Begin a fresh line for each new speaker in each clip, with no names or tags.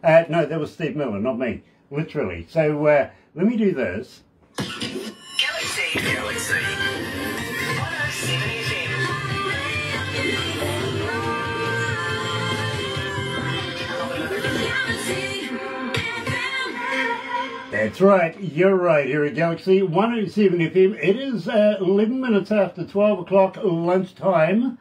No, that was Steve Miller, not me. Literally. So let me do this.
Galaxy 107 FM.
That's right, you're right, here at Galaxy 107 FM. It is 11 minutes after 12 o'clock lunchtime.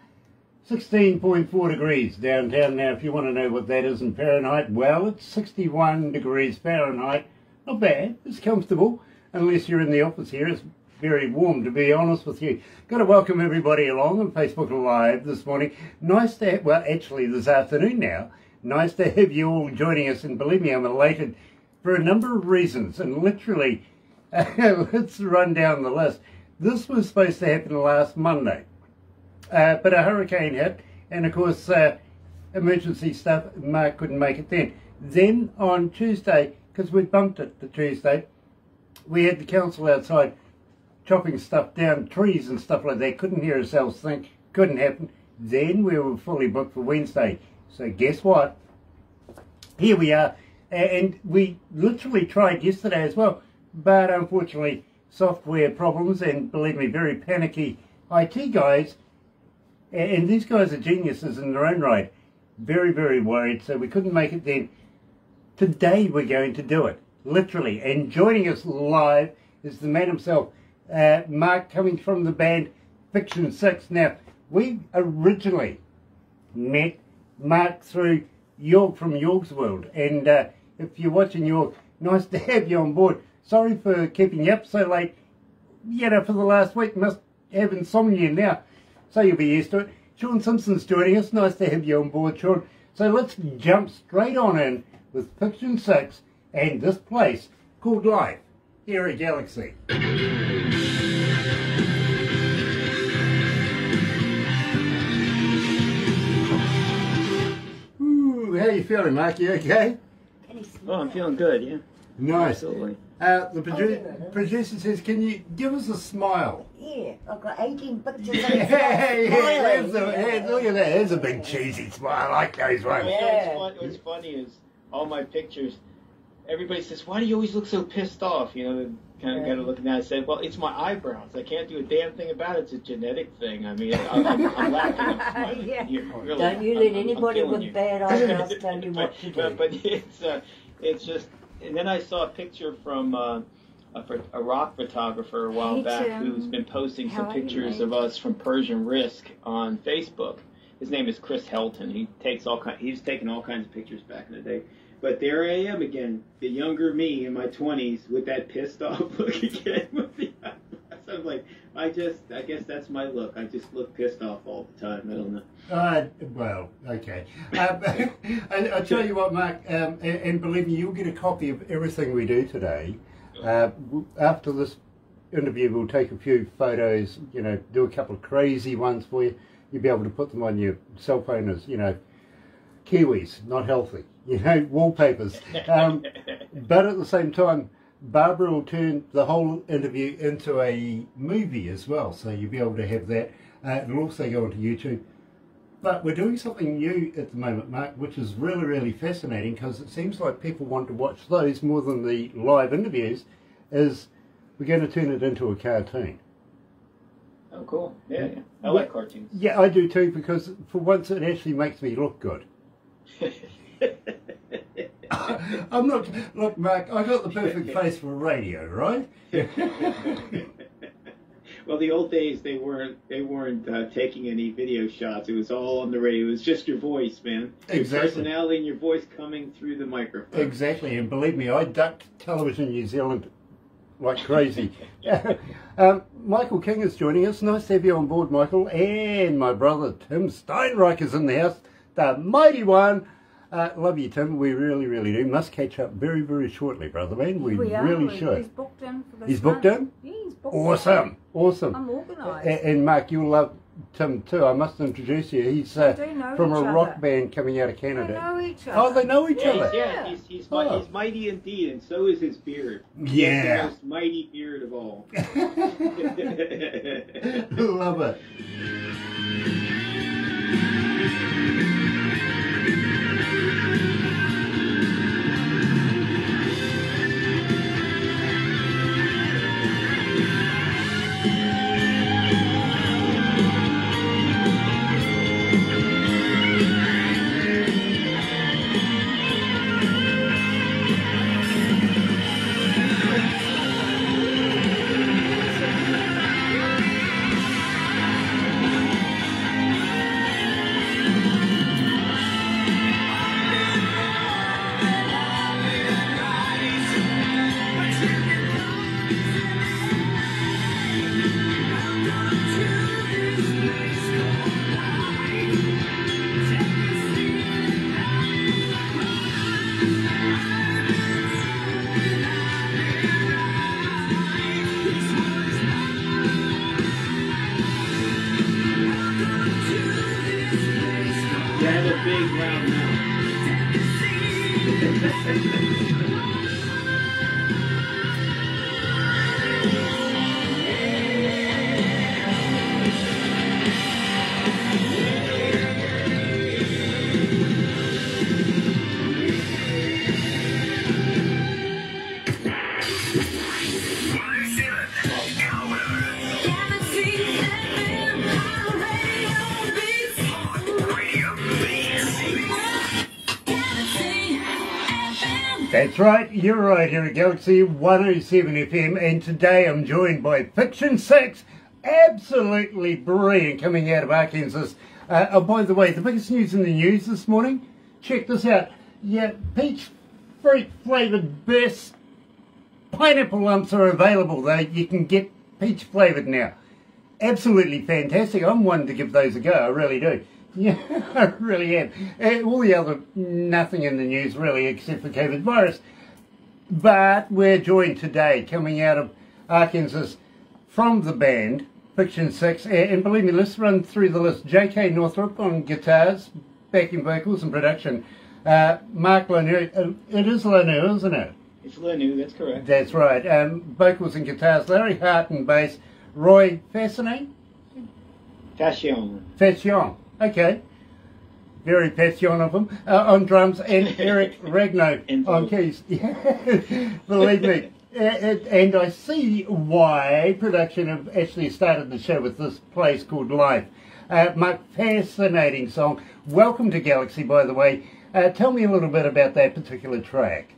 16.4 degrees downtown. Now, if you want to know what that is in Fahrenheit, well, it's 61 degrees Fahrenheit. Not bad, it's comfortable, unless you're in the office here. It's very warm, to be honest with you. Got to welcome everybody along on Facebook Live this morning. Nice to have, well, actually this afternoon now. Nice to have you all joining us, and believe me, I'm elated for a number of reasons, and literally, let's run down the list. This was supposed to happen last Monday. But a hurricane hit, and of course, emergency stuff, Mark couldn't make it then. Then on Tuesday, because we bumped it to Tuesday, we had the council outside chopping stuff down, trees and stuff like that. Couldn't hear ourselves think, couldn't happen. Then we were fully booked for Wednesday. So guess what? Here we are, and we literally tried yesterday as well, but unfortunately, software problems, and believe me, very panicky IT guys. And these guys are geniuses in their own right. Very, very worried, so we couldn't make it then. Today we're going to do it, literally. And joining us live is the man himself, Mark, coming from the band Ficton Syxx. Now, we originally met Mark through York from York's World. And if you're watching York, nice to have you on board. Sorry for keeping you up so late. You know, for the last week, must have insomnia now. So you'll be used to it. Sean Simpson's joining us. Nice to have you on board, Sean. So let's jump straight on in with Ficton Syxx and this place called Life here at Galaxy. Ooh, how you feeling, Mark? You okay?
Oh, I'm feeling good, yeah.
Nice.
Absolutely.
The producer says, can you give us a smile?
Yeah, I've got 18 pictures of
Hey, look at that. There's a big cheesy smile. I like those ones.
Yeah. What's funny is all my pictures, everybody says, why do you always look so pissed off? You know, kind of got to look at that. I said, well, it's my eyebrows. I can't do a damn thing about it. It's a genetic thing. I mean, I'm laughing. I'm smiling.
Yeah.
Really,
Don't you let anybody with bad eyebrows tell you what to do.
But it's just, and then I saw a picture from a rock photographer a while back who's been posting some pictures of us from Persian Risk on Facebook. His name is Chris Helton. He's taken all kinds of pictures back in the day. But there I am again, the younger me in my 20s with that pissed off look again. With the eyebrows. I'm like, I guess that's my look. I just look pissed off all the time. I don't know.
Well, okay. I'll tell you what, Mark, and believe me, you'll get a copy of everything we do today. After this interview, we'll take a few photos, you know, do a couple of crazy ones for you. You'll be able to put them on your cell phone as, you know, Kiwis, not healthy, you know, wallpapers. But at the same time, Barbara will turn the whole interview into a movie as well, so you'll be able to have that. It'll also go onto YouTube. But we're doing something new at the moment, Mark, which is really, really fascinating, because it seems like people want to watch those more than the live interviews, is we're going to turn it into a cartoon.
Oh, cool. Yeah. I like cartoons.
Yeah, I do too, because for once it actually makes me look good. I'm not, look, Mark, I got the perfect face for radio, right?
Well, the old days they weren't taking any video shots. It was all on the radio. It was just your voice, man.
Exactly.
Your personality and your voice coming through the microphone.
Exactly, and believe me, I ducked television New Zealand like crazy. Michael King is joining us. Nice to have you on board, Michael. And my brother Tim Steinreich is in the house, the mighty one. Love you, Tim. We really, really do. Must catch up very, very shortly, brother man. We really should.
He's booked in for this
He's booked in?
Yeah, he's booked
Awesome. Awesome.
I'm organised.
And Mark, you'll love Tim too. I must introduce you. He's from a rock band coming out of Canada.
They know each other.
Oh, they know each other.
Yeah, he's mighty indeed, and so is his beard.
Yeah.
He's the most mighty beard of all.
Love it.
loud now.
That's right, you're right here at Galaxy 107 FM, and today I'm joined by Ficton Syxx, absolutely brilliant, coming out of Arkansas. Oh, by the way, the biggest news in the news this morning, check this out. Yeah, peach fruit flavoured best pineapple lumps are available. You can get peach flavoured now. Absolutely fantastic. I'm one to give those a go, I really do. Yeah, I really am. All the other, nothing in the news really except for COVID virus. But we're joined today, coming out of Arkansas, from the band, Ficton Syxx. And believe me, let's run through the list. J.K. Northrup on guitars, backing vocals and production. Mark Lanu, it is Lanu, isn't it?
It's Lanu, that's correct.
That's right. Vocals and guitars, Larry Hart and bass, Roy Fascion. Okay, very passion of him on drums, and Eric Ragno on keys. Believe me, and I see why production have actually started the show with this place called Life. Mark, fascinating song. Welcome to Galaxy, by the way. Tell me a little bit about that particular track.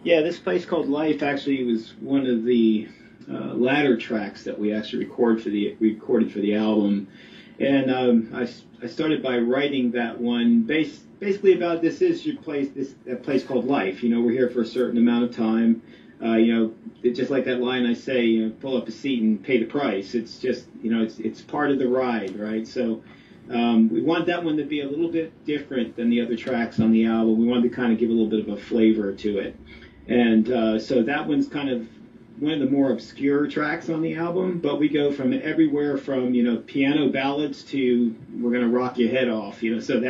Yeah, this place called Life actually was one of the latter tracks that we actually recorded for the album. And I started by writing that one basically about this is your place, a place called Life. You know, we're here for a certain amount of time. You know, just like that line I say, you know, pull up a seat and pay the price. It's just, you know, it's part of the ride, right? So we want that one to be a little bit different than the other tracks on the album. We wanted to kind of give a little bit of a flavor to it. And so that one's kind of one of the more obscure tracks on the album, but we go from everywhere from, you know, piano ballads to we're going to rock your head off, you know, so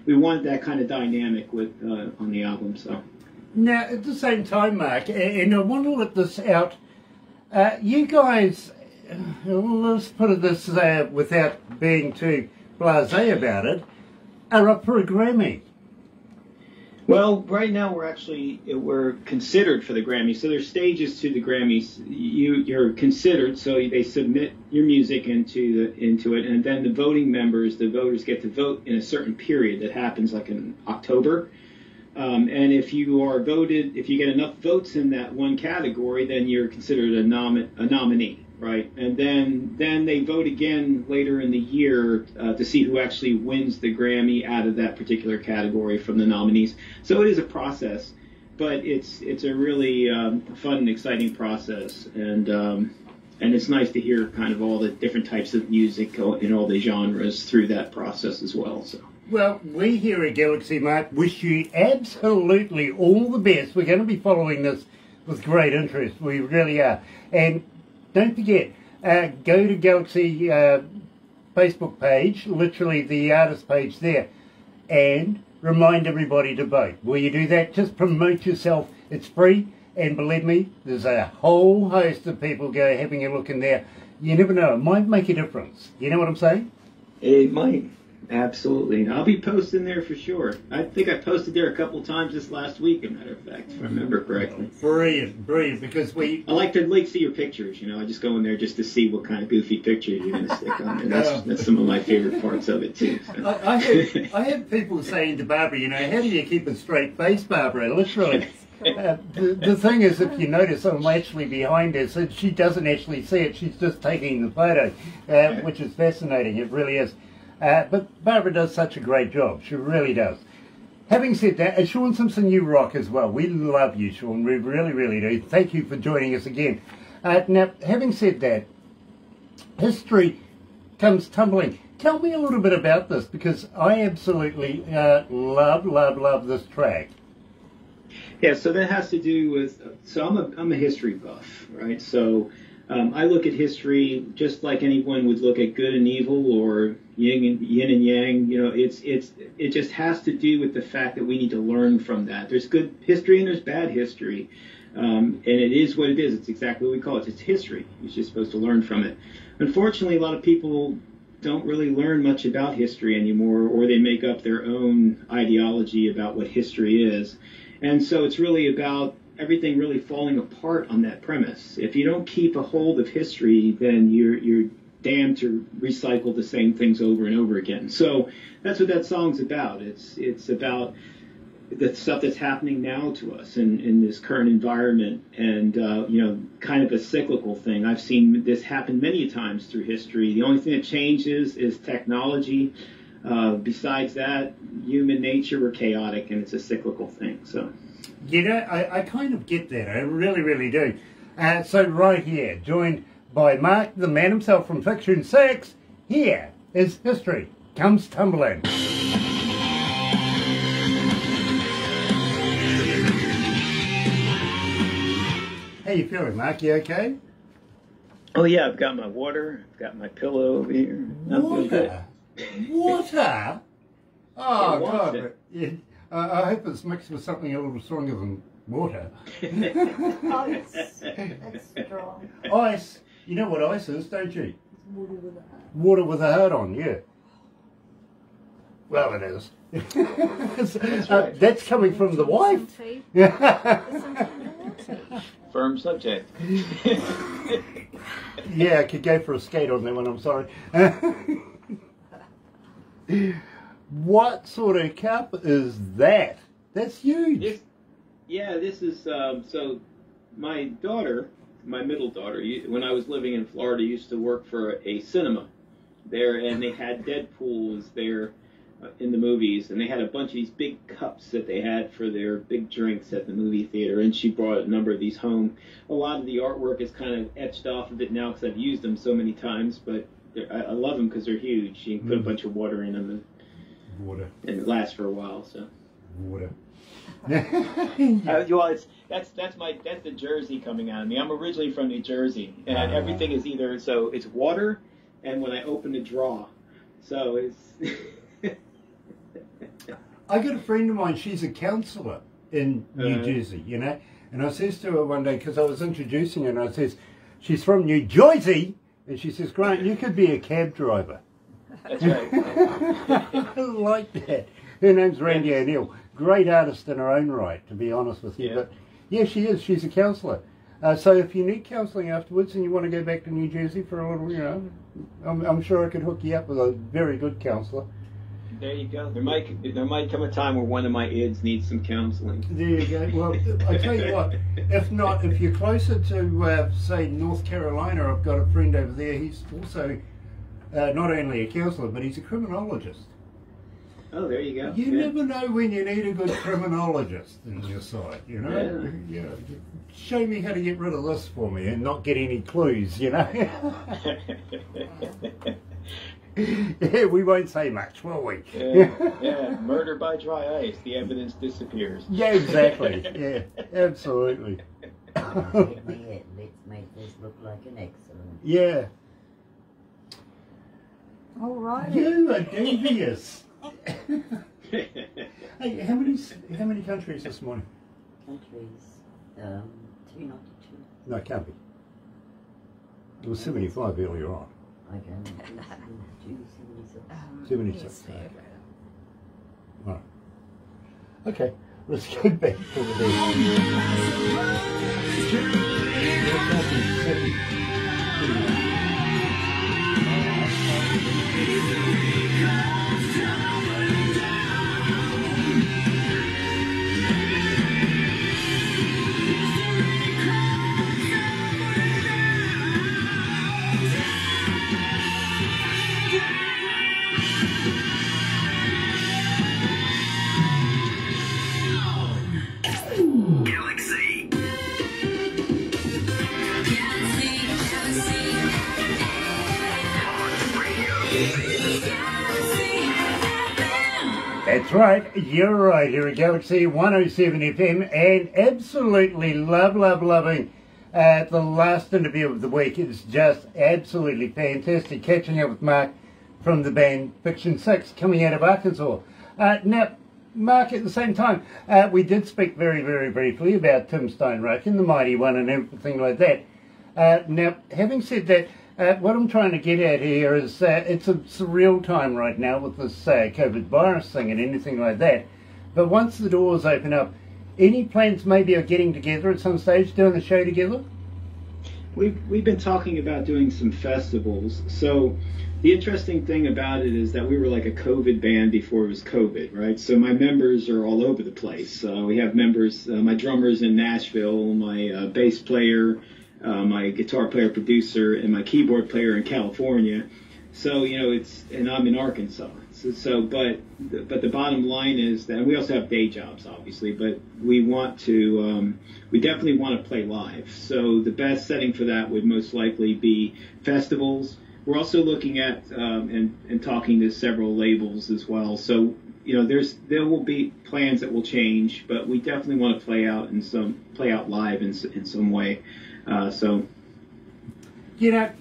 we want that kind of dynamic with on the album. So
now at the same time, Mark, and I want to let this out, you guys, let's put it this without being too blasé about it, are up for a Grammy.
Well, right now we're considered for the Grammys. So there's stages to the Grammys. You're considered, so they submit your music into it, and then the voters get to vote in a certain period that happens like in October. And if you get enough votes in that one category, then you're considered a nominee, right? And then they vote again later in the year to see who actually wins the Grammy out of that particular category from the nominees. So it is a process, but it's a really fun and exciting process, and it's nice to hear kind of all the different types of music in all the genres through that process as well. So.
Well, we here at Galaxy, Mark, wish you absolutely all the best. We're going to be following this with great interest. We really are. And don't forget, go to Galaxy Facebook page, literally the artist page there, and remind everybody to vote. Will you do that? Just promote yourself. It's free, and believe me, there's a whole host of people having a look in there. You never know, it might make a difference. You know what I'm saying?
It might. Absolutely. I'll be posting there for sure. I think I posted there a couple times this last week, as a matter of fact, if I remember correctly.
Brilliant, because I
like to see your pictures, you know. I just go in there just to see what kind of goofy pictures you're going to stick on there. That's some of my favorite parts of it, too. So.
I have people saying to Barbara, you know, how do you keep a straight face, Barbara? Literally. The thing is, if you notice, I'm actually behind her, so she doesn't actually see it. She's just taking the photo, which is fascinating. It really is. But Barbara does such a great job. She really does. Having said that, Sean Simpson, you rock as well. We love you, Sean. We really, really do. Thank you for joining us again. Now, having said that, history comes tumbling. Tell me a little bit about this, because I absolutely love this track.
Yeah, so that has to do with, so I'm a history buff, right? So I look at history just like anyone would look at good and evil or yin and yang. You know, it just has to do with the fact that we need to learn from that. There's good history and there's bad history, and it is what it is. It's exactly what we call it. It's history. You're just supposed to learn from it. Unfortunately, a lot of people don't really learn much about history anymore, or they make up their own ideology about what history is. And so it's really about everything really falling apart on that premise. If you don't keep a hold of history, then you're damned to recycle the same things over and over again. So that's what that song's about. It's about the stuff that's happening now to us in this current environment, and you know, kind of a cyclical thing. I've seen this happen many times through history. The only thing that changes is technology. Besides that, human nature, we're chaotic, and it's a cyclical thing. So,
you know, I kind of get that. I really, really do. So right here, joined by Mark, the man himself from Ficton Syxx, here is History Comes Tumbling. How you feeling, Mark? You okay?
Oh yeah, I've got my water. I've got my pillow over here.
Water? Water? Oh, God. Yeah. I hope it's mixed with something a little stronger than water.
Ice. That's strong.
Ice. You know what ice is, don't you?
It's water with a heart.
Water with a heart on, yeah. Well, it is.
That's right.
That's coming from the wife.
Firm subject.
Yeah, I could go for a skate on that one, I'm sorry. What sort of cup is that? That's huge.
This is, so my daughter, my middle daughter, when I was living in Florida, used to work for a cinema there, and they had Deadpool was there in the movies, and they had a bunch of these big cups that they had for their big drinks at the movie theater, and she brought a number of these home. A lot of the artwork is kind of etched off of it now because I've used them so many times, but I love them because they're huge. You can put a bunch of water in them, and it lasts for a while. So
water.
Well, that's the Jersey coming out of me. I'm originally from New Jersey, and everything is either it's water, and when I open the draw, so it's.
I got a friend of mine, she's a counsellor in New Jersey, you know, and I says to her one day, because I was introducing her, and I says, she's from New Jersey, and she says, Grant, you could be a cab driver.
That's right.
I like that. Her name's Randy O'Neill. Great artist in her own right, to be honest with you. Yeah. But yeah, she is. She's a counsellor. So if you need counselling afterwards and you want to go back to New Jersey for a little, you know, I'm sure I could hook you up with a very good counsellor.
There you go. There might come a time where one of my ids needs some counselling.
There you go. Well, I tell you what, if you're closer to, say, North Carolina, I've got a friend over there. He's also not only a counsellor, but he's a criminologist.
Oh, there you go.
You never know when you need a good criminologist in your side, you know. Yeah. Show me how to get rid of this for me and not get any clues, you know. Yeah, we won't say much, will we?
Yeah, murder by dry ice. The evidence disappears.
Yeah, exactly. Yeah, absolutely.
Let's make this look like an excellent.
Yeah.
All right.
You are devious. Hey, how many countries this morning?
Countries, 292.
No, it can't be. It was 75 earlier on.
I don't know.
76. Right. Okay, let's go back to the That's right, you're right, here at Galaxy 107 FM, and absolutely loving The last interview of the week is just absolutely fantastic. Catching up with Mark from the band Ficton Syxx, coming out of Arkansas. Now, Mark, at the same time, we did speak very, very briefly about Tim Steinruck and the Mighty One and everything like that. Now, having said that, what I'm trying to get at here is it's a surreal time right now with this COVID virus thing and anything like that. But once the doors open up, any plans maybe of getting together at some stage, doing a show together?
We've been talking about doing some festivals. So the interesting thing about it is that we were like a COVID band before it was COVID, right? So my members are all over the place. We have members, my drummer's in Nashville, my bass player, my guitar player producer, and my keyboard player in California. So, you know, and I'm in Arkansas. But the bottom line is that we also have day jobs, obviously, but we definitely want to play live. So the best setting for that would most likely be festivals. We're also looking at and talking to several labels as well. So, you know, there will be plans that will change, but we definitely want to play out live in some way.
You know,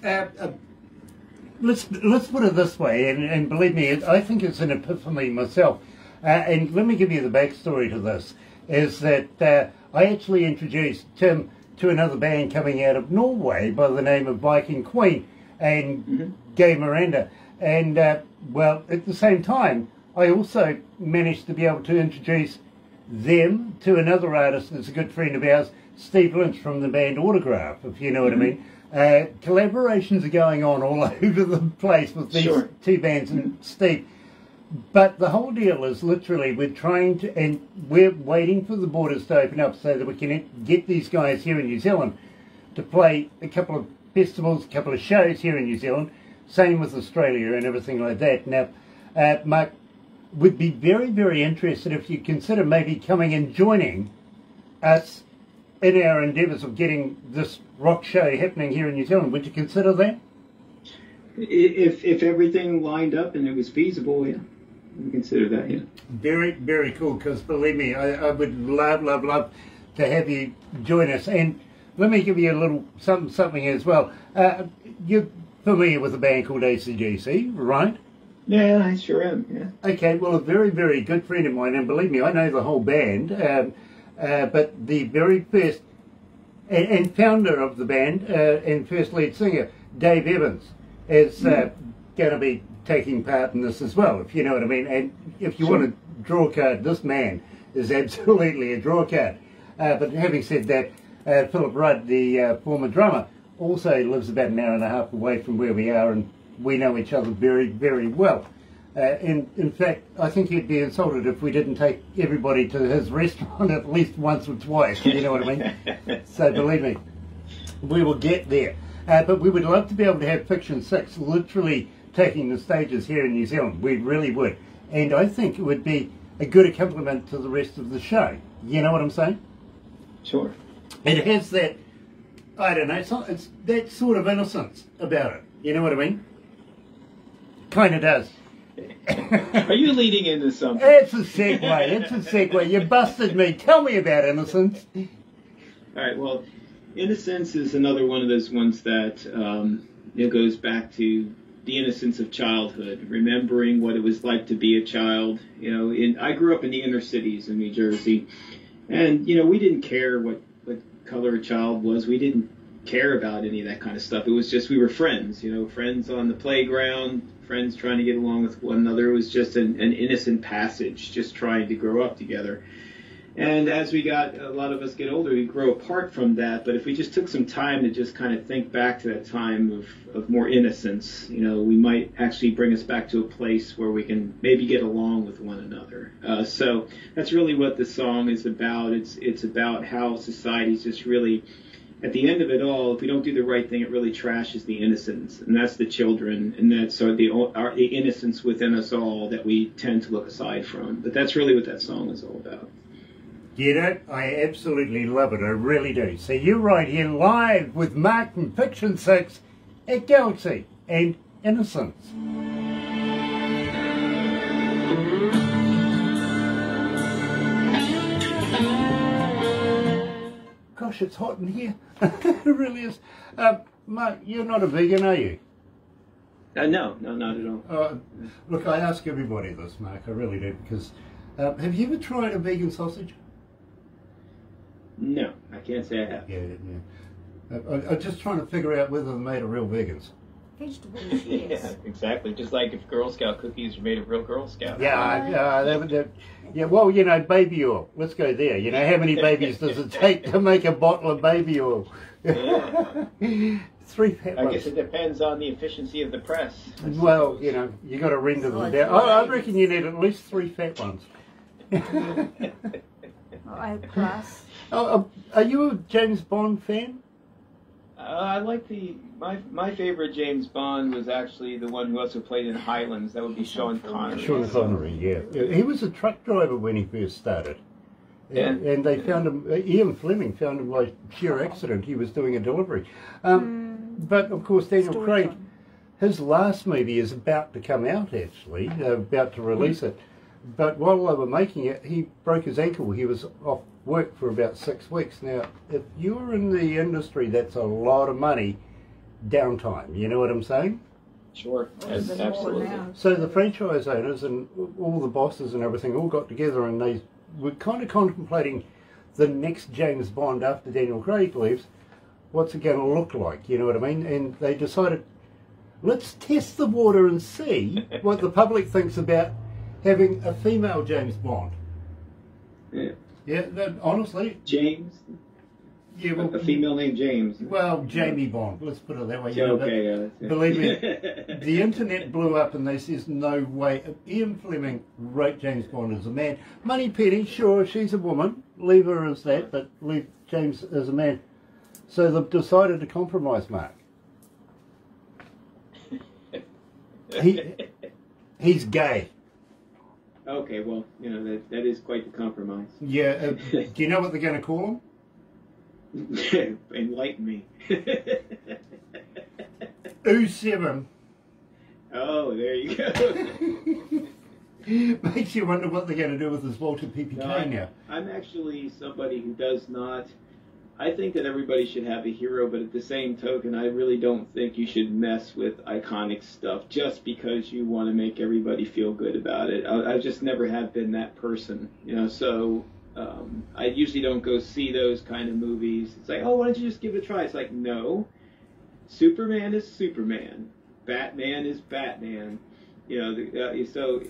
let's put it this way, and believe me, I think it's an epiphany myself. And let me give you the backstory to this, is that I actually introduced Tim to another band coming out of Norway by the name of Viking Queen and Gay Miranda. And, well, at the same time, I also managed to be able to introduce them to another artist that's a good friend of ours, Steve Lynch from the band Autograph, if you know what I mean. Collaborations are going on all over the place with these two bands and Steve. But the whole deal is literally we're trying to, and we're waiting for the borders to open up so that we can get these guys here in New Zealand to play a couple of festivals, a couple of shows here in New Zealand. Same with Australia and everything like that. Now, Mark, would be very, very interested if you consider maybe coming and joining us in our endeavours of getting this rock show happening here in New Zealand. Would you consider that?
If everything lined up and it was feasible, yeah, we consider that, yeah. Very,
very cool, because believe me, I would love to have you join us. And let me give you a little something as well. You're familiar with a band called AC/DC, right?
Yeah, I sure am, yeah.
Okay, well, a very, very good friend of mine, and believe me, I know the whole band, but the very first and founder of the band and first lead singer, Dave Evans, is going to be taking part in this as well, if you know what I mean. And if you want to draw a card, this man is absolutely a draw card. But having said that, Philip Rudd, the former drummer, also lives about an hour and a half away from where we are, and we know each other very, very well. In fact, I think he'd be insulted if we didn't take everybody to his restaurant at least once or twice, you know what I mean? So believe me, we will get there. But we would love to be able to have Ficton Syxx literally taking the stages here in New Zealand. We really would. And I think it would be a good accompaniment to the rest of the show. You know what I'm saying?
Sure.
It has that, I don't know, it's that sort of innocence about it. You know what I mean? Kind of does.
Are you leading into something?
It's a segue. It's a segue. You busted me. Tell me about Innocence.
All right. Well, Innocence is another one of those ones that goes back to the innocence of childhood, remembering what it was like to be a child. You know, I grew up in the inner cities in New Jersey, and we didn't care what color a child was. We didn't care about any of that kind of stuff. It was just we were friends. Friends on the playground. Friends trying to get along with one another. It was just an innocent passage, just trying to grow up together. And as a lot of us get older, we grow apart from that. But if we just took some time to just kind of think back to that time of more innocence, we might actually bring us back to a place where we can maybe get along with one another. So that's really what the song is about. It's about how society's just really, at the end of it all, if we don't do the right thing, it really trashes the innocence, and that's the children, and that's the innocence within us all that we tend to look aside from. But that's really what that song is all about.
You know, I absolutely love it. I really do. So you're right here live with Mark from Ficton Syxx at Galaxy and Innocence. gosh, it's hot in here. It really is. Mark, you're not a vegan, are you?
No, not at all.
Look, I ask everybody this, Mark, I really do, because have you ever tried a vegan sausage?
No, I can't say I have.
Yeah. I'm just trying to figure out whether they're made of real vegans.
Vegetables,
Yeah,
yes.
exactly. Just like if Girl Scout cookies are made of real Girl Scout.
Yeah, well, you know, baby oil. Let's go there. You know, how many babies does it take to make a bottle of baby oil?
Yeah.
3 fat ones.
I guess it depends on the efficiency of the press.
Well, you know, you got to render them down. I reckon you need at least 3 fat ones.
A plus.
Are you a James Bond fan?
I like my favorite James Bond was actually the one who also played in Highlands. That would be Sean Connery.
Sean Connery, yeah. He was a truck driver when he first started.
Yeah.
And they found him, Ian Fleming found him by pure accident. He was doing a delivery. But of course, Daniel Craig, his last movie is about to come out actually. They're about to release it. But while they were making it, he broke his ankle. He was off work for about 6 weeks. Now, if you're in the industry, that's a lot of money downtime. You know what I'm saying?
Sure, absolutely.
So the franchise owners and all the bosses and everything all got together and they were kind of contemplating the next James Bond after Daniel Craig leaves. What's it going to look like? You know what I mean? And they decided, let's test the water and see what the public thinks about having a female James Bond.
Yeah.
Yeah, honestly.
James?
Yeah, well,
a female named James.
Well, Jamie Bond, let's put it that way.
Yeah, okay, yeah.
Believe me, the internet blew up and they says, no way. Ian Fleming wrote James Bond as a man. Moneypenny, sure, she's a woman. Leave her as that, but leave James as a man. So they've decided to compromise, Mark. He's gay.
Okay, well, you know, that is quite the compromise.
Yeah, do you know what they're going to call him?
Enlighten me.
U7.
Oh, there you go.
Makes you wonder what they're going to do with this Walter PPK now.
I'm actually somebody who does not... I think that everybody should have a hero, but at the same token, I really don't think you should mess with iconic stuff just because you want to make everybody feel good about it. I just never have been that person, you know, so I usually don't go see those kind of movies. It's like, oh, why don't you just give it a try? It's like, no. Superman is Superman. Batman is Batman. You know, so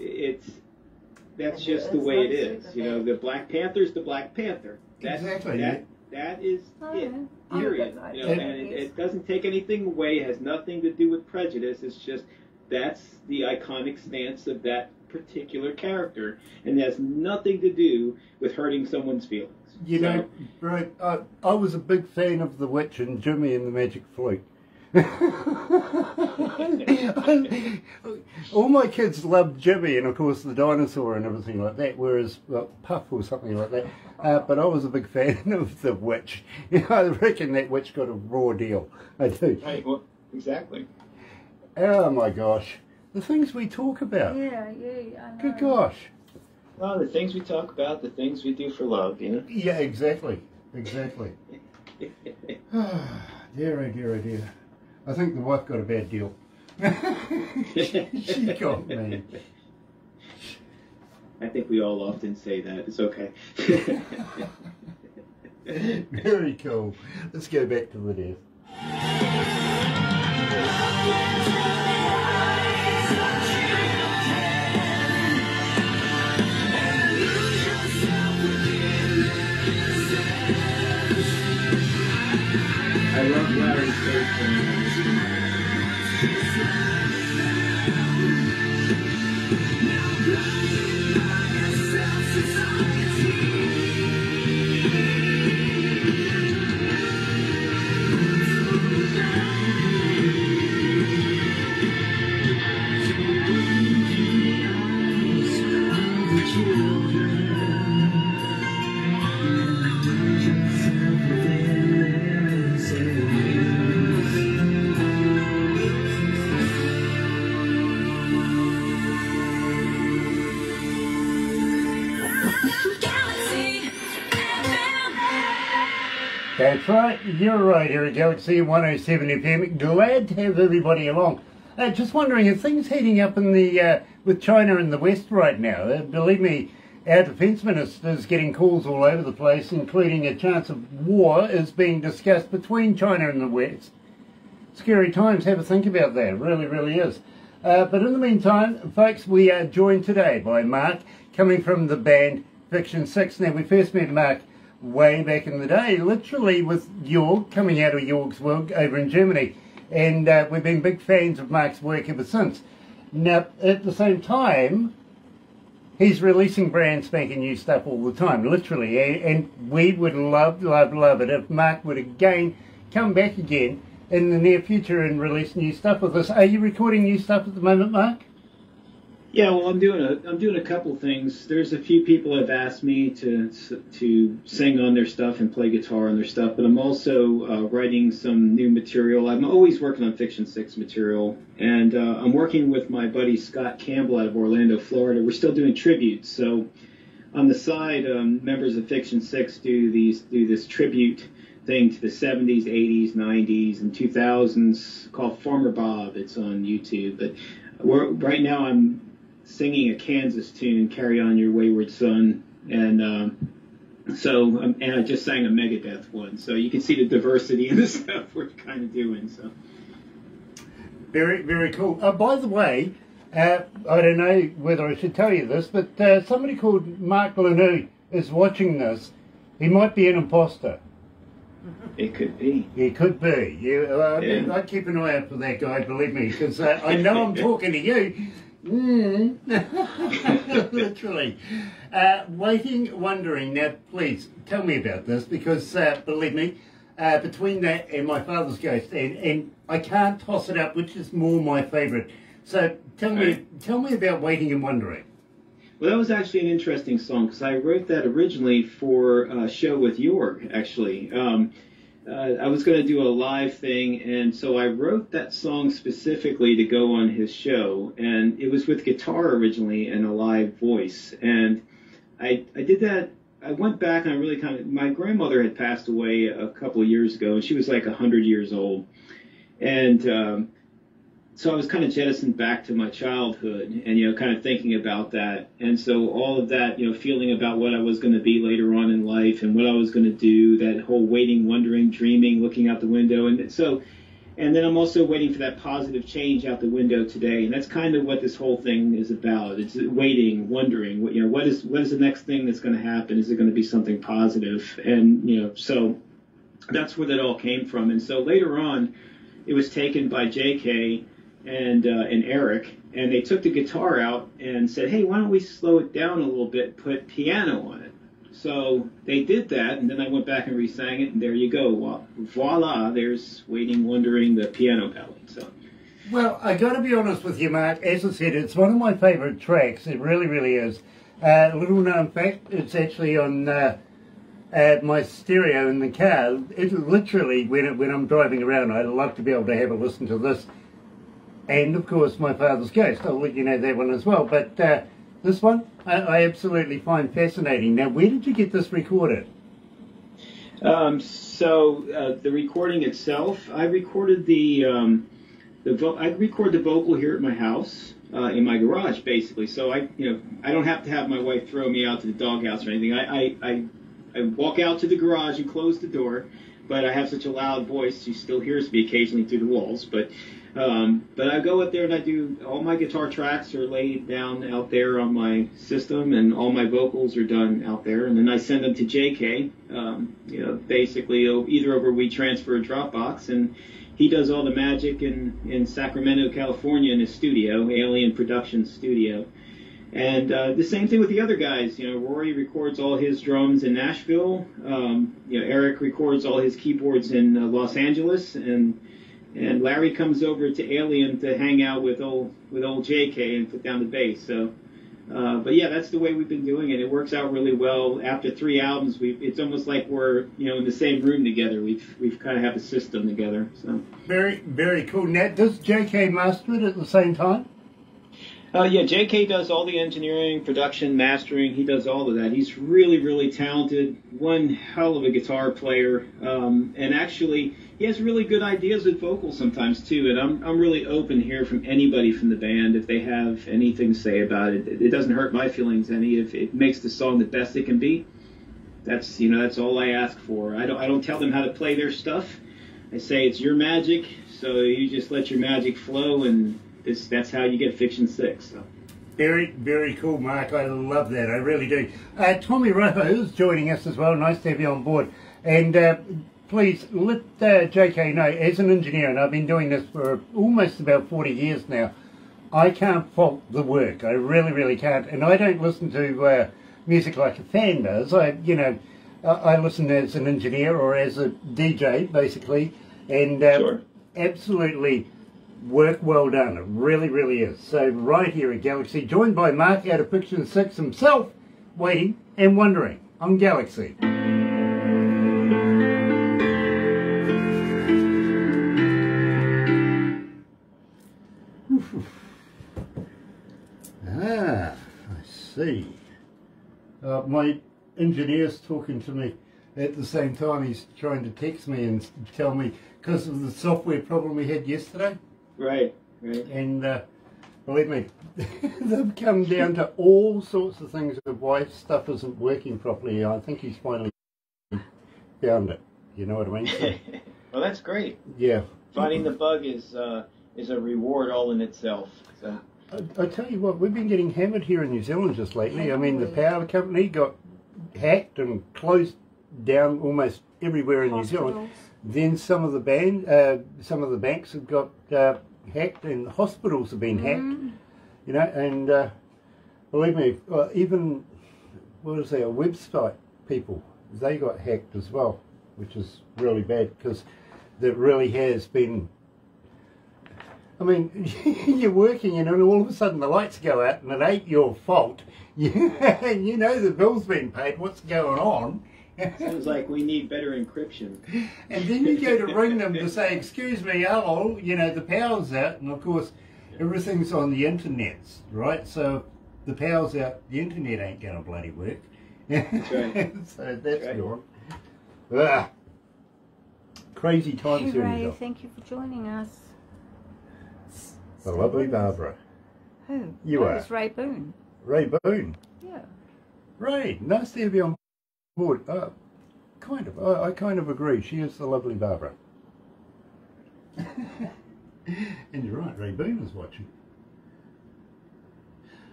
that's just the way it is. You know, the Black Panther's the Black Panther.
Exactly.
That is it, period. You know, and it doesn't take anything away. It has nothing to do with prejudice. It's just that's the iconic stance of that particular character, and it has nothing to do with hurting someone's feelings.
You know, right? I was a big fan of The Witch and Jimmy and the Magic Flute. All my kids loved Jimmy and of course the dinosaur and everything like that, whereas Puff or something like that, but I was a big fan of The Witch. You know, I reckon that witch got a raw deal. I do.
Right, well, exactly.
Oh my gosh, the things we talk about.
Yeah, I know.
Good gosh.
Well, the things we talk about, the things we do for love, you know?
Yeah, exactly. Dear, oh dear, oh dear. I think the wife got a bad deal. She got me.
I think we all often say that. It's okay.
Very cool. Let's go back to the death.
I love Larry's face.
That's right, you're right here at Galaxy 107 FM. Glad to have everybody along. Just wondering, are things heating up in the with China in the West right now? Believe me, our Defence Minister is getting calls all over the place, including a chance of war is being discussed between China and the West. Scary times, have a think about that, really, really is. But in the meantime, folks, we are joined today by Mark, coming from the band Ficton Syxx. Now, we first met Mark way back in the day, literally with York, coming out of York's world over in Germany. And we've been big fans of Mark's work ever since. Now, at the same time, he's releasing brand spanking new stuff all the time, literally. And we would love, love, love it if Mark would again come back again in the near future and release new stuff with us. Are you recording new stuff at the moment, Mark?
Yeah, well, I'm doing a couple things. There's a few people have asked me to sing on their stuff and play guitar on their stuff, but I'm also writing some new material. I'm always working on Ficton Syxx material, and I'm working with my buddy Scott Campbell out of Orlando, Florida. We're still doing tributes, so on the side, members of Ficton Syxx do this tribute thing to the 70s, 80s, 90s, and 2000s called Farmer Bob. It's on YouTube, but right now I'm singing a Kansas tune, Carry On Your Wayward Son, and I just sang a Megadeth one, so you can see the diversity in the stuff we're kind of doing. So
very, very cool. By the way, I don't know whether I should tell you this, but somebody called Mark Lanou is watching this. He might be an imposter.
It could be.
It could be. Yeah. I'd keep an eye out for that guy, believe me, because I know I'm talking to you. Literally. Waiting, wondering. Now, please, tell me about this, because, believe me, between that and My Father's Ghost, and I can't toss it up, which is more my favourite. So, tell me about Waiting and Wondering.
Well, that was actually an interesting song, because I wrote that originally for a show with York, actually. I was going to do a live thing, and so I wrote that song specifically to go on his show, and it was with guitar originally and a live voice. And I did that. I went back and I really my grandmother had passed away a couple of years ago, and she was like 100 years old. And so I was kind of jettisoned back to my childhood and, kind of thinking about that. And so all of that, feeling about what I was going to be later on in life and what I was going to do, that whole waiting, wondering, dreaming, looking out the window. And then I'm also waiting for that positive change out the window today. And that's kind of what this whole thing is about. It's waiting, wondering, what is the next thing that's going to happen? Is it going to be something positive? And, so that's where that all came from. And so later on, it was taken by J.K., and Eric, and they took the guitar out and said, hey, why don't we slow it down a little bit, put piano on it? So they did that, and then I went back and re-sang it, and there you go. Voila, there's Waiting, Wondering, the piano ballad. So.
Well, I got to be honest with you, Mark. As I said, it's one of my favourite tracks. It really, really is. Little known fact, it's actually on my stereo in the car. It literally, when I'm driving around, I love to be able to have a listen to this. And, of course, My Father's Ghost. I'll let you know that one as well. But this one, I absolutely find fascinating. Now, where did you get this recorded?
The recording itself, I recorded I record the vocal here at my house, in my garage, basically. So I don't have to have my wife throw me out to the doghouse or anything. I walk out to the garage and close the door, but I have such a loud voice, she still hears me occasionally through the walls. But I go up there and I do all my guitar tracks are laid down out there on my system, and all my vocals are done out there, and then I send them to JK, basically either over WeTransfer or Dropbox, and he does all the magic in Sacramento, California in his studio, Alien Productions studio. And the same thing with the other guys. Rory records all his drums in Nashville. Eric records all his keyboards in Los Angeles, and Larry comes over to Alien to hang out with old JK and put down the bass. So, but yeah, that's the way we've been doing it. It works out really well. After 3 albums, it's almost like we're in the same room together. We've kind of have a system together. So
very, very cool. Now, does JK master it at the same time?
Yeah, JK does all the engineering, production, mastering. He does all of that. He's really, really talented. One hell of a guitar player, and actually, he has really good ideas with vocals sometimes too. And I'm really open to hear from anybody from the band if they have anything to say about it. It doesn't hurt my feelings any. If it makes the song the best it can be, that's all I ask for. I don't tell them how to play their stuff. I say it's your magic, so you just let your magic flow, and that's how you get Ficton Syxx. So.
Very, very cool, Mark. I love that. I really do. Tommy Rojo is joining us as well. Nice to have you on board. And please let JK know, as an engineer, and I've been doing this for almost about 40 years now, I can't fault the work. I really, really can't. And I don't listen to music like a fan does. I listen as an engineer or as a DJ, basically, and
Sure.
Absolutely work well done. It really, really is. So right here at Galaxy, joined by Mark out of Ficton Syxx himself, waiting and wondering on Galaxy. Ah, I see. My engineer's talking to me at the same time. He's trying to text me and tell me because of the software problem we had yesterday.
Right.
And believe me, they've come down to all sorts of things of why stuff isn't working properly. I think he's finally found it. You know what I mean? So,
well, that's great.
Yeah.
Finding the bug is a reward all in itself. So.
I tell you what, we've been getting hammered here in New Zealand just lately. I mean, the power company got hacked and closed down almost everywhere in New Zealand. Then some of the banks have got hacked, and hospitals have been hacked. You know, and believe me, even our website people, they got hacked as well, which is really bad because there really has been. I mean, you're working and then all of a sudden the lights go out and it ain't your fault. And you know the bill's been paid. What's going on?
Sounds like we need better encryption.
And then you go to ring them to say, excuse me, hello, the power's out. And of course, everything's on the internet, right? So if the power's out, the internet ain't going to bloody work.
That's right.
So that's gone. Ah. Crazy times here.
Ray, thank you for joining us.
The lovely Barbara.
Who?
You are.
It's Ray Boone.
Ray Boone.
Yeah.
Ray, nice to have you on board. Kind of. I kind of agree. She is the lovely Barbara. And you're right, Ray Boone is watching.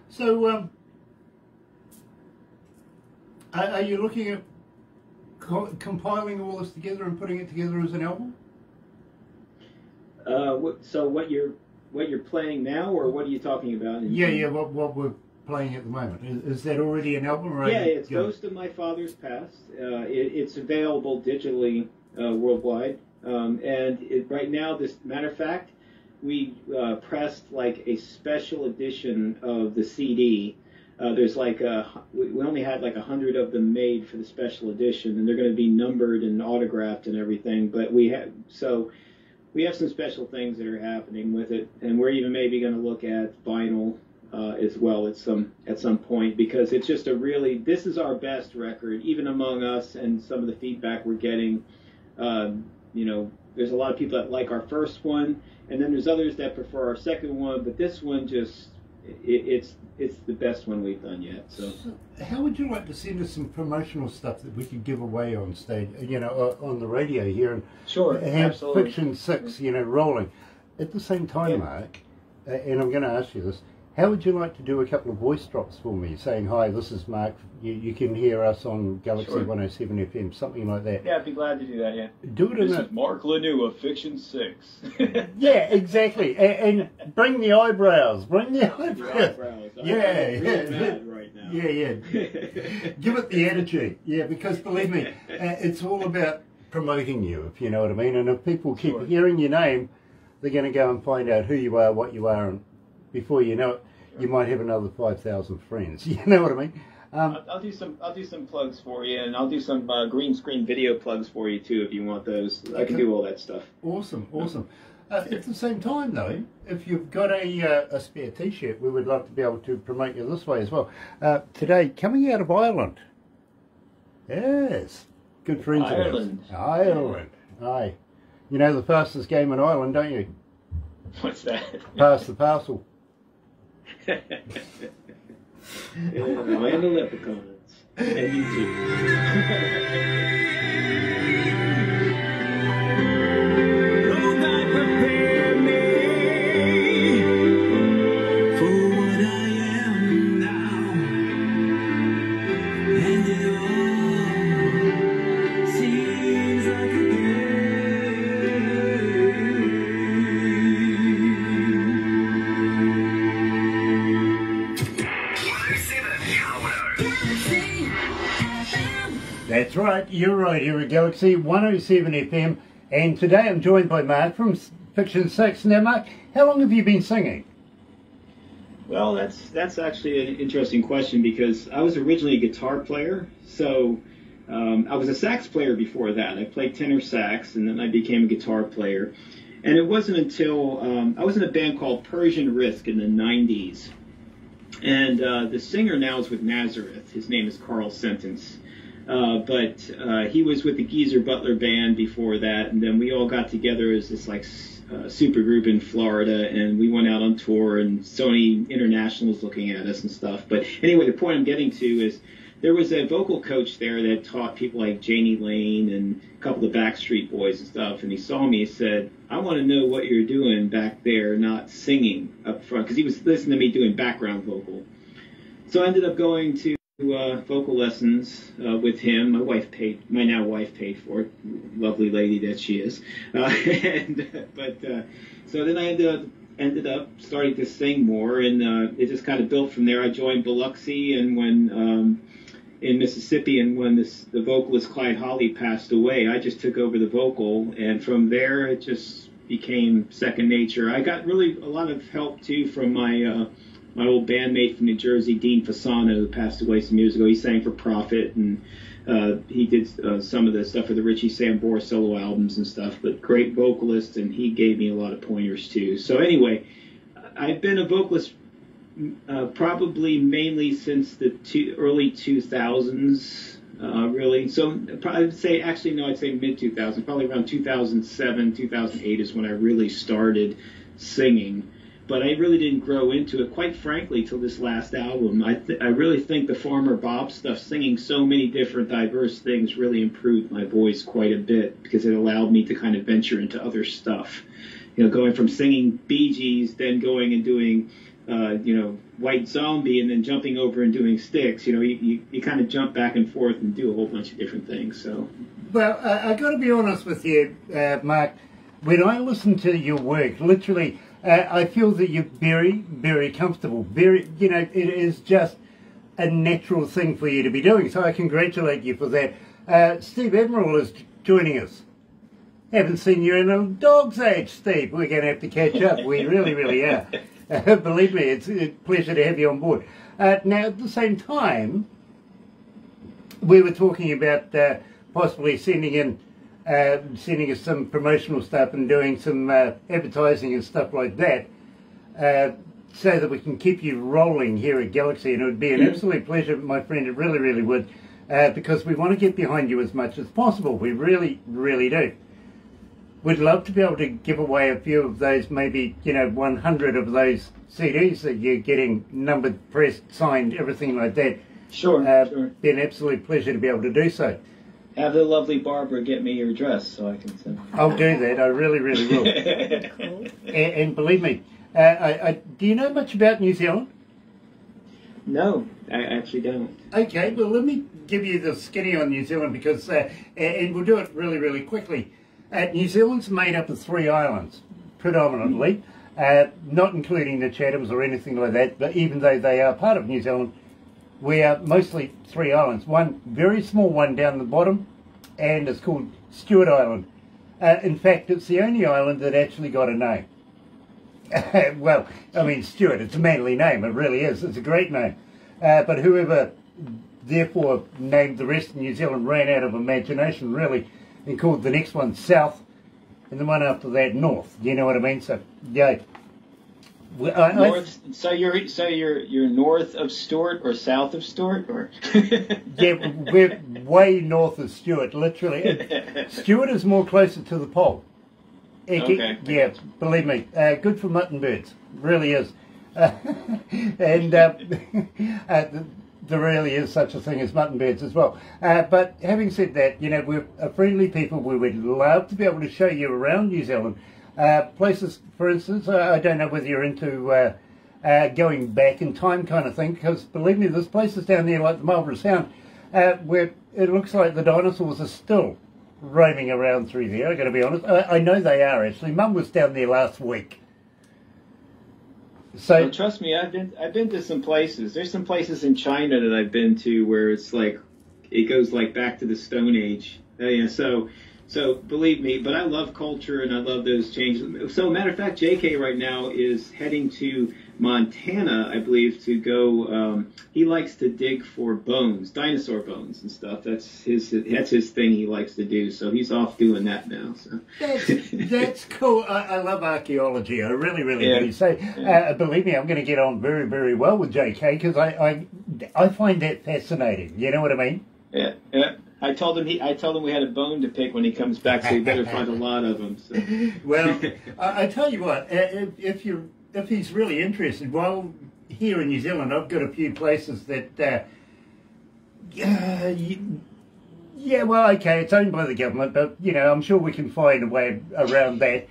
So, are you looking at compiling all this together and putting it together as an album?
So what you're playing now, or what are you talking about?
Yeah, what we're playing at the moment. Is that already an album? Or
yeah, it's Ghost of My Father's Past. It's available digitally worldwide. Right now, matter of fact, we pressed like a special edition of the CD. There's like we only had like 100 of them made for the special edition, and they're going to be numbered and autographed and everything. But we have some special things that are happening with it, and we're even maybe going to look at vinyl as well at some point, because it's just this is our best record, even among us and some of the feedback we're getting. There's a lot of people that like our first one, and then there's others that prefer our second one, but this one it's the best one we've done yet. So
how would you like to send us some promotional stuff that we could give away on stage, on the radio here, and
sure,
have
absolutely.
Ficton Syxx, rolling at the same time, yeah. Mark, and I'm going to ask you this: how would you like to do a couple of voice drops for me, saying, "Hi, this is Mark. You can hear us on Galaxy 107 FM," something like that?
Yeah, I'd be glad to do that. Yeah.
Do it
this is Mark Laneau of Ficton Syxx.
Yeah, exactly. And bring the eyebrows. Bring the eyebrows.
The eyebrows.
Yeah,
I'm really mad right now.
Yeah. Give it the attitude. Yeah, because believe me, it's all about promoting you, if you know what I mean. And if people keep hearing your name, they're going to go and find out who you are, what you are, and before you know it, you might have another 5,000 friends. You know what I mean?
I'll do some plugs for you, and I'll do some green screen video plugs for you too if you want those. I can do all that stuff.
Awesome. At the same time, though, if you've got a spare T-shirt, we would love to be able to promote you this way as well. Today, coming out of Ireland. Yes. Good friends of
Ireland.
Ireland. Aye. You know the fastest game in Ireland, don't you?
What's that?
Pass the parcel.
Yeah, and the leprechauns. And you too.
That's right, you're right, here at Galaxy 107 FM, and today I'm joined by Mark from Ficton Syxx. Now Mark, how long have you been singing?
Well, that's actually an interesting question because I was originally a guitar player, so I was a sax player before that. I played tenor sax, and then I became a guitar player. And it wasn't until I was in a band called Persian Risk in the 90s, and the singer now is with Nazareth. His name is Carl Sentence. But he was with the Geezer Butler Band before that, and then we all got together as this super group in Florida, and we went out on tour, and Sony International was looking at us and stuff. But anyway, the point I'm getting to is there was a vocal coach there that taught people like Janie Lane and a couple of Backstreet Boys and stuff, and he saw me and said, I want to know what you're doing back there, not singing up front, because he was listening to me doing background vocal. So I ended up going to vocal lessons with him. My now wife paid for it, lovely lady that she is. So then I ended up starting to sing more, and it just kind of built from there. I joined Biloxi, and when in Mississippi, and when the vocalist Clyde Hawley passed away, I just took over the vocal, and from there it just became second nature. I got really a lot of help too from my old bandmate from New Jersey, Dean Fasano, who passed away some years ago. He sang for Prophet, and he did some of the stuff for the Richie Sambora solo albums and stuff, but great vocalist, and he gave me a lot of pointers too. So anyway, I've been a vocalist probably mainly since the early 2000s, really. So I'd say mid-2000s, probably around 2007, 2008 is when I really started singing. But I really didn't grow into it, quite frankly, till this last album. I really think the Farmer Bob stuff, singing so many different diverse things, really improved my voice quite a bit because it allowed me to kind of venture into other stuff. You know, going from singing Bee Gees, then going and doing, White Zombie, and then jumping over and doing Styx. You know, you kind of jump back and forth and do a whole bunch of different things. So,
well, I got to be honest with you, Mark. When I listen to your work, literally, I feel that you're very, very comfortable. Very, it is just a natural thing for you to be doing. So I congratulate you for that. Steve Admiral is joining us. Haven't seen you in a dog's age, Steve. We're going to have to catch up. We really, really are. Believe me, it's a pleasure to have you on board. Now, at the same time, we were talking about possibly sending us some promotional stuff and doing some advertising and stuff like that, so that we can keep you rolling here at Galaxy. And it would be an absolute pleasure, my friend, it really, really would, because we want to get behind you as much as possible. We really, really do. We'd love to be able to give away a few of those, maybe, 100 of those CDs that you're getting numbered, pressed, signed, everything like that.
Sure.
It'd be an absolute pleasure to be able to do so.
Have the lovely Barbara get me your address so I can send.
I'll do that. I really, really will.
Cool.
And believe me, do you know much about New Zealand?
No, I actually don't.
Okay, well, let me give you the skinny on New Zealand because, and we'll do it really, really quickly. New Zealand's made up of 3 islands, predominantly, not including the Chathams or anything like that, but even though they are part of New Zealand, we are mostly 3 islands. One very small one down the bottom, and it's called Stewart Island. In fact, it's the only island that actually got a name. Well, I mean, Stewart, it's a manly name, it really is. It's a great name. But whoever, therefore, named the rest of New Zealand ran out of imagination, really, and called the next one South, and the one after that north. You know what I mean? So yeah.
North. So you're north of Stewart or south of Stewart, or?
Yeah, we're way north of Stewart. Literally, Stewart is more closer to the pole.
Okay.
Yeah, believe me, good for mutton birds. Really is. And there really is such a thing as mutton birds as well. But having said that, you know, we're a friendly people. We would love to be able to show you around New Zealand. Places, for instance, I don't know whether you're into going back in time kind of thing, because believe me, there's places down there like the Marlborough Sound where it looks like the dinosaurs are still roaming around through there. I've got to be honest. I know they are actually. Mum was down there last week. So
well, trust me, I've been to some places. There's some places in China that I've been to where it's like it goes like back to the Stone Age. Yeah, so believe me, but I love culture and I love those changes. So matter of fact, JK right now is heading to Montana, I believe, to go. He likes to dig for bones, dinosaur bones and stuff. That's his thing. He likes to do. So he's off doing that now. So
that's cool. I love archaeology. I really
yeah.
do. So believe me, I'm going to get on very, very well with JK because I find that fascinating. You know what I mean?
Yeah. I told him we had a bone to pick when he comes back, so he better find a lot of them. So.
Well, I tell you what, if he's really interested, while here in New Zealand, I've got a few places that, yeah, well, okay, it's owned by the government, but you know, I'm sure we can find a way around that,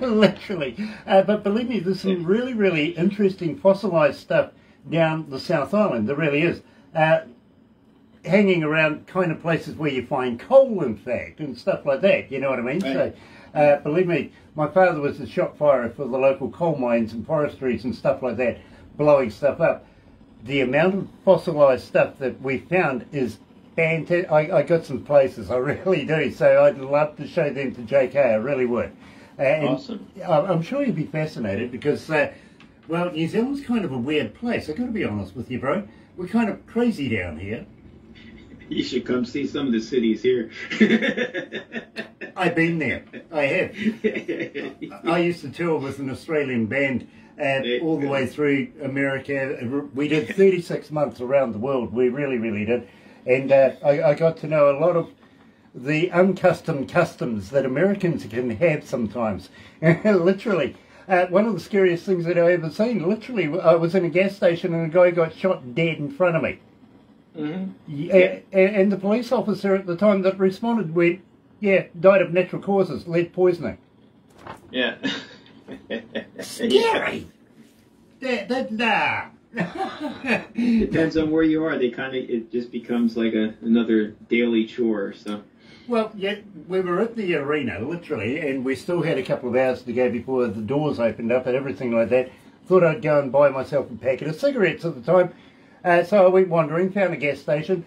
literally. But believe me, there's some really, really interesting fossilised stuff down the South Island. There really is. Hanging around kind of places where you find coal, in fact, and stuff like that, you know what I mean?
Right.
So, believe me, my father was the shop firer for the local coal mines and forestries and stuff like that, blowing stuff up. The amount of fossilised stuff that we found is fantastic. I got some places, I really do, so I'd love to show them to JK, I really would. And
awesome.
I'm sure you'd be fascinated because, well, New Zealand's kind of a weird place, I've got to be honest with you, bro. We're kind of crazy down here.
You should come see some of the cities here.
I've been there. I have. I used to tour with an Australian band all the way through America. We did 36 months around the world. We really, really did. And I got to know a lot of the unaccustomed customs that Americans can have sometimes. Literally. One of the scariest things that I've ever seen, literally, I was in a gas station and a guy got shot dead in front of me.
Mm-hmm.
Yeah, and the police officer at the time that responded went, yeah, died of natural causes, lead poisoning.
Yeah.
Scary! Nah.
Depends on where you are. It just becomes like another daily chore, so.
Well, yeah, we were at the arena, literally, and we still had a couple of hours to go before the doors opened up and everything like that. Thought I'd go and buy myself a packet of cigarettes at the time. So I went wandering, found a gas station,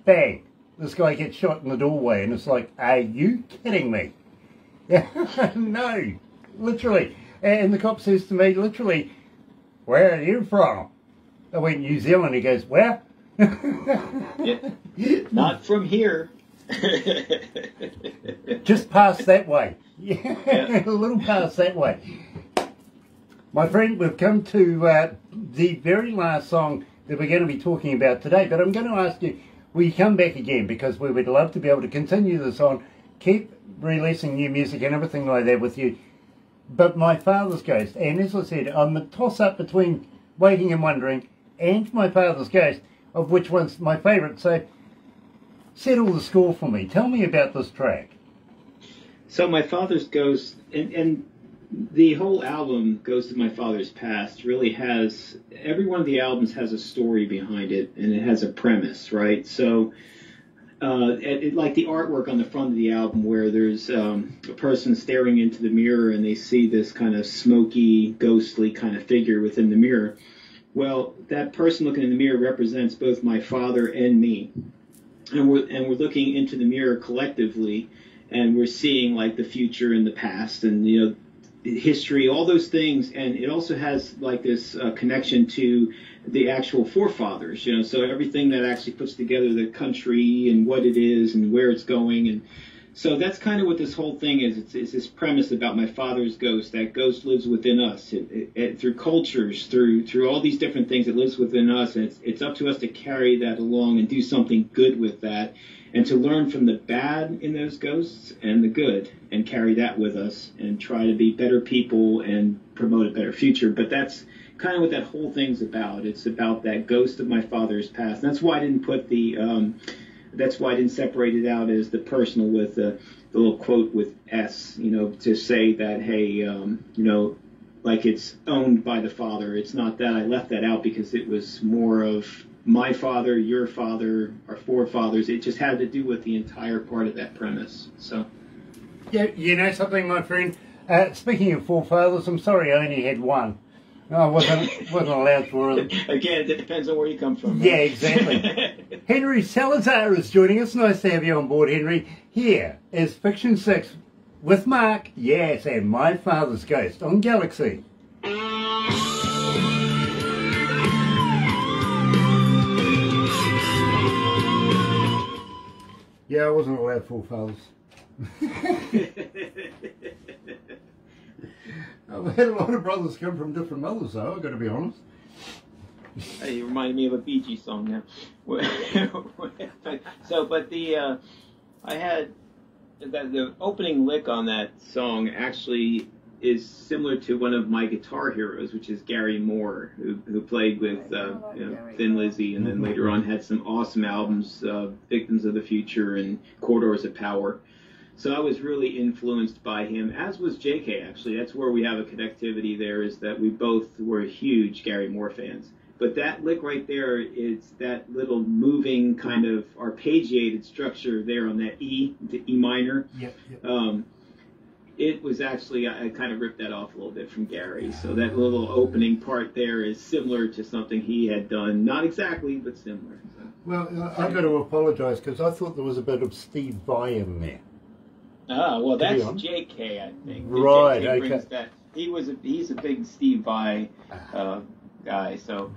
bang, this guy gets shot in the doorway, and it's like, are you kidding me? No, literally. And the cop says to me, literally, where are you from? I went, New Zealand. He goes, where?
Yeah. Not from here.
Just past that way. Yeah, a little past that way. My friend, we've come to the very last song that we're going to be talking about today, but I'm going to ask you, will you come back again, because we would love to be able to continue this on, keep releasing new music and everything like that with you. But my father's ghost, and as I said, I'm a toss-up between Waiting and Wondering and my father's ghost, of which one's my favourite. So settle the score for me. Tell me about this track.
So my father's ghost, and the whole album goes to my father's past, really has, every one of the albums has a story behind it, and it has a premise, right? So, like the artwork on the front of the album where there's a person staring into the mirror and they see this kind of smoky, ghostly kind of figure within the mirror. Well, that person looking in the mirror represents both my father and me. And we're looking into the mirror collectively, and we're seeing like the future and the past and, you know, history, all those things, and it also has like this connection to the actual forefathers, you know, so everything that actually puts together the country and what it is and where it's going, and So that's kind of what this whole thing is. It's this premise about my father's ghost. That ghost lives within us, through cultures, through all these different things. It lives within us, and it's up to us to carry that along and do something good with that, and to learn from the bad in those ghosts and the good, and carry that with us, and try to be better people and promote a better future. But that's kind of what that whole thing's about. It's about that ghost of my father's past. And that's why I didn't put that's why I didn't separate it out as the personal with the little quote with S, to say that, hey, like it's owned by the father. It's not that. I left that out because it was more of my father, your father, our forefathers. It just had to do with the entire part of that premise. So,
yeah, you know something, my friend? Speaking of forefathers, I'm sorry I only had one. I wasn't allowed for them.
Again, it depends on where you come from. Right?
Yeah, exactly. Henry Salazar is joining us. Nice to have you on board, Henry. Here is Ficton Syxx with Mark, yes, and My Father's Ghost on Galaxy. Yeah, I wasn't allowed forefathers. I've had a lot of brothers come from different mothers, though, I've got to be honest.
Hey, you reminded me of a Bee Gees song now. I had the opening lick on that song actually is similar to one of my guitar heroes, which is Gary Moore, who played with Thin Lizzy, and then later on had some awesome albums, Victims of the Future and Corridors of Power. So I was really influenced by him, as was JK, actually. That's where we have a connectivity there, is that we both were huge Gary Moore fans. But that lick right there is that little moving kind of arpeggiated structure there on that E, the E minor.
Yep.
It was actually, I kind of ripped that off a little bit from Gary. So that little opening part there is similar to something he had done. Not exactly, but similar. So.
Well, I've got to apologise because I thought there was a bit of Steve Vai in there.
Ah, well, that's JK, I think.
Right,
JK
okay.
brings that. He's a big Steve Vai guy, so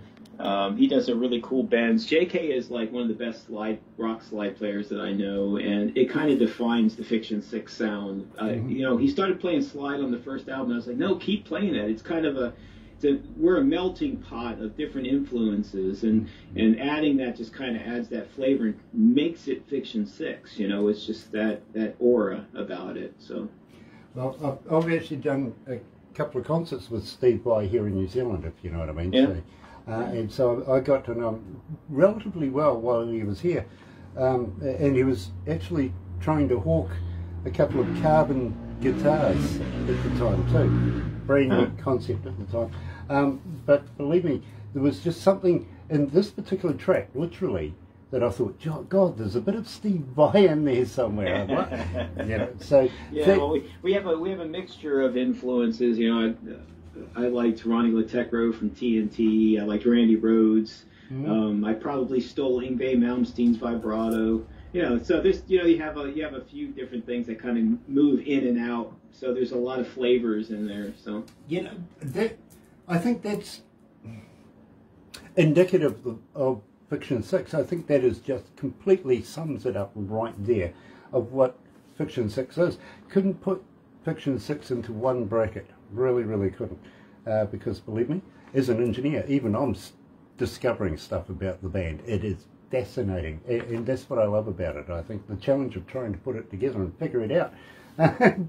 he does a really cool bends. JK is like one of the best rock slide players that I know, and it kind of defines the Ficton Syxx sound. He started playing slide on the first album, and I was like, no, keep playing that. It's kind of we're a melting pot of different influences, and adding that just kind of adds that flavor and makes it Ficton Syxx. It's just that aura about it. So,
well, I've actually done a couple of concerts with Steve Vai here in New Zealand, if you know what I mean.
Yeah.
And so I got to know him relatively well while he was here, and he was actually trying to hawk a couple of carbon guitars at the time too. Brand new concept at the time. But believe me, there was just something in this particular track, literally, that I thought, God, there's a bit of Steve Vai in there somewhere.
Well, we have a mixture of influences. I liked Ronnie Latecro from TNT. I liked Randy Rhoads. I probably stole Yngwie Malmsteen's vibrato. So there's you have a few different things that kind of move in and out. So there's a lot of flavors in there. So
I think that's indicative of Ficton Syxx. I think that is just completely sums it up right there of what Ficton Syxx is. Couldn't put Ficton Syxx into one bracket. Really couldn't. Because believe me, as an engineer, even I'm discovering stuff about the band. It is fascinating, and that's what I love about it. I think the challenge of trying to put it together and figure it out,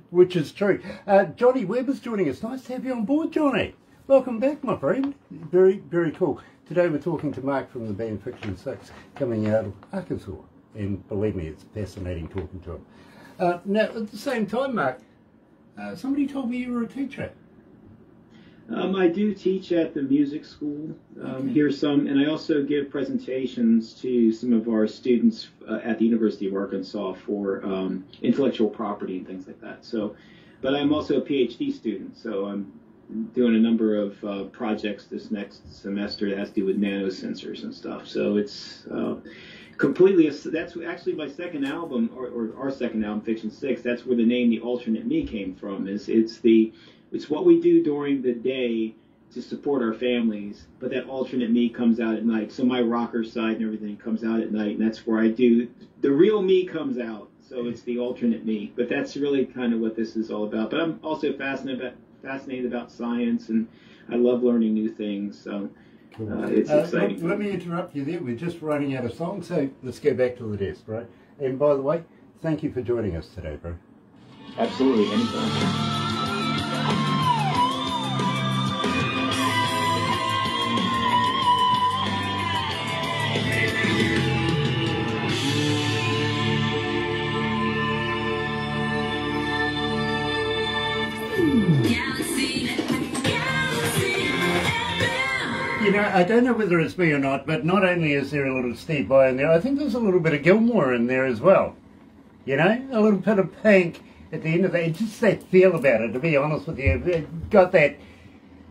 which is true. Johnny Webb is joining us. Nice to have you on board, Johnny. Welcome back, my friend. Very cool. Today we're talking to Mark from the band Ficton Syxx, coming out of Arkansas, and believe me, it's fascinating talking to him. Now, at the same time, Mark, somebody told me you were a teacher.
I do teach at the music school here and I also give presentations to some of our students at the University of Arkansas for intellectual property and things like that. So, but I'm also a PhD student, so I'm doing a number of projects this next semester that has to do with nanosensors and stuff. So it's completely, that's actually my second album, or our second album, Ficton Syxx. That's where the name The Alternate Me came from. It's what we do during the day to support our families, but that alternate me comes out at night. So my rocker side and everything comes out at night, and that's where I do, the real me comes out. So it's the alternate me. But that's really kind of what this is all about. But I'm also fascinated about science, and I love learning new things. So it's exciting.
Let me interrupt you there. We're just running out of songs, so let's go back to the desk, right? And by the way, thank you for joining us today, bro.
Absolutely, anytime.
You know, I don't know whether it's me or not, but not only is there a little Steve Vai in there, I think there's a little bit of Gilmore in there as well. You know, a little bit of Pink at the end of that, just that feel about it, to be honest with you. It got that,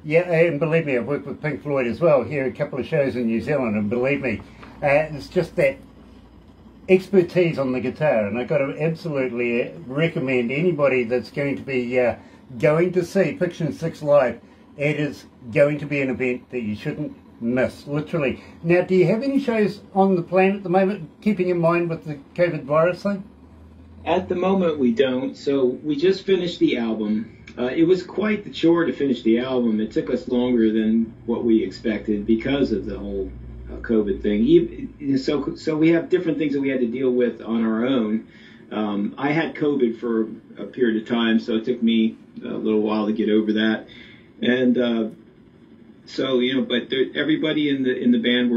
yeah, and believe me, I've worked with Pink Floyd as well, here a couple of shows in New Zealand, and believe me, it's just that expertise on the guitar, and I've got to absolutely recommend anybody that's going to be going to see Ficton Syxx live. It is going to be an event that you shouldn't miss, literally. Now, do you have any shows on the plan at the moment, keeping in mind with the COVID virus thing?
At the moment, we don't. So we just finished the album. It was quite the chore to finish the album. It took us longer than what we expected because of the whole COVID thing. So we have different things that we had to deal with on our own. I had COVID for a period of time, so it took me a little while to get over that. And so, you know, but everybody in the band,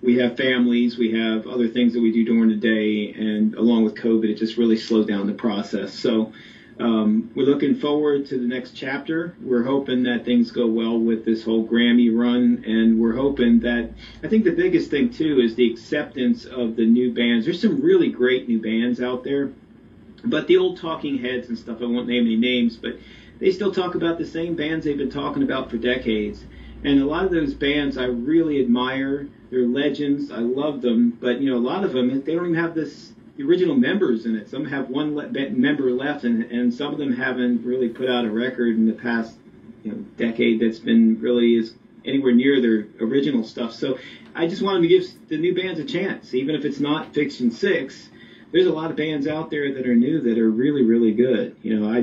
we have families, we have other things that we do during the day, and along with COVID, it just really slowed down the process. So we're looking forward to the next chapter. We're hoping that things go well with this whole Grammy run, and we're hoping that, I think the biggest thing too is the acceptance of the new bands. There's some really great new bands out there, but the old talking heads and stuff, I won't name any names, but they still talk about the same bands they've been talking about for decades. And a lot of those bands I really admire. They're legends. I love them. But, you know, a lot of them, they don't even have the original members in it. Some have one member left, and some of them haven't really put out a record in the past decade that's been really is anywhere near their original stuff. So I just wanted to give the new bands a chance. Even if it's not Ficton Syxx, there's a lot of bands out there that are new that are really, really good. You know, I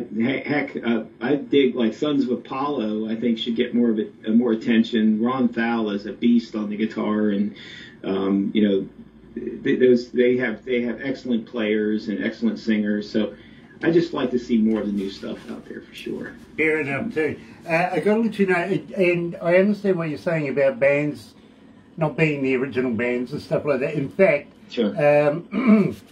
dig like Sons of Apollo. I think should get more attention. Ron Thal is a beast on the guitar, and you know, they have excellent players and excellent singers. So I just like to see more of the new stuff out there for sure.
Fair enough too. I got to let you know, and I understand what you're saying about bands not being the original bands and stuff like that. In fact.
Sure.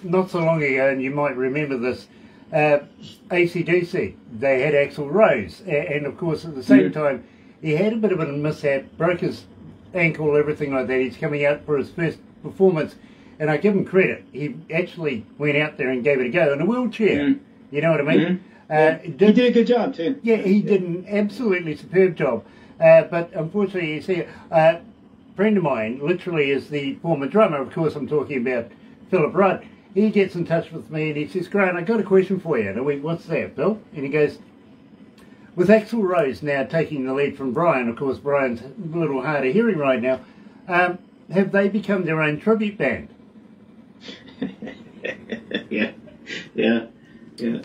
Not so long ago, and you might remember this, AC/DC, they had Axl Rose, and of course at the same time he had a bit of a mishap, broke his ankle, everything like that. He's coming out for his first performance, and I give him credit, he actually went out there and gave it a go in a wheelchair. You know what I mean?
He did a good job too.
Yeah, he did an absolutely superb job, but unfortunately, you see, friend of mine literally is the former drummer. Of course, I'm talking about Philip Rudd. He gets in touch with me and he says, Grant, I got a question for you. And I went, what's that, Bill? And he goes, with Axl Rose now taking the lead from Brian, of course, Brian's a little hard of hearing right now, have they become their own tribute band?
Yeah.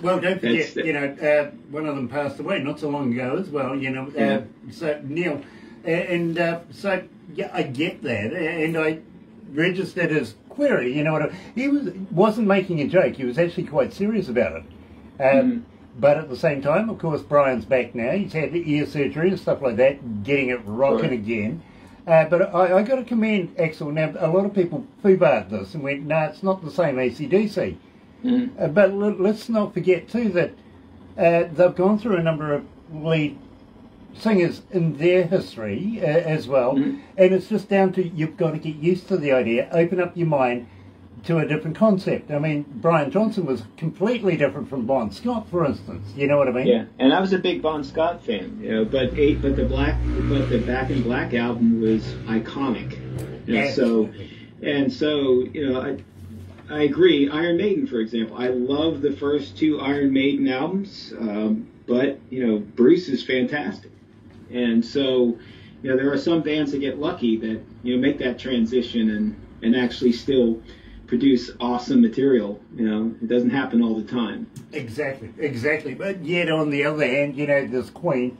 Well, don't forget, you know, one of them passed away not so long ago as well, you know, so Neil, and so yeah, I get that, and I registered his query, you know what he wasn't making a joke, he was actually quite serious about it. But at the same time, of course, Brian's back now, he's had ear surgery and stuff like that, getting it rocking again. But I got to commend Axl. Now, a lot of people foobarred this and went, no, it's not the same AC/DC. But let's not forget too that they've gone through a number of lead singers in their history as well, and it's just down to you've got to get used to the idea, open up your mind to a different concept. I mean, Brian Johnson was completely different from Bon Scott, for instance. You know what I mean?
Yeah, and I was a big Bon Scott fan. You know, but the Back in Black album was iconic. You know, so you know, I agree. Iron Maiden, for example, I love the first two Iron Maiden albums, but you know, Bruce is fantastic. And so, you know, there are some bands that get lucky that, you know, make that transition and actually still produce awesome material. You know, it doesn't happen all the time.
Exactly. But yet, on the other hand, you know, this Queen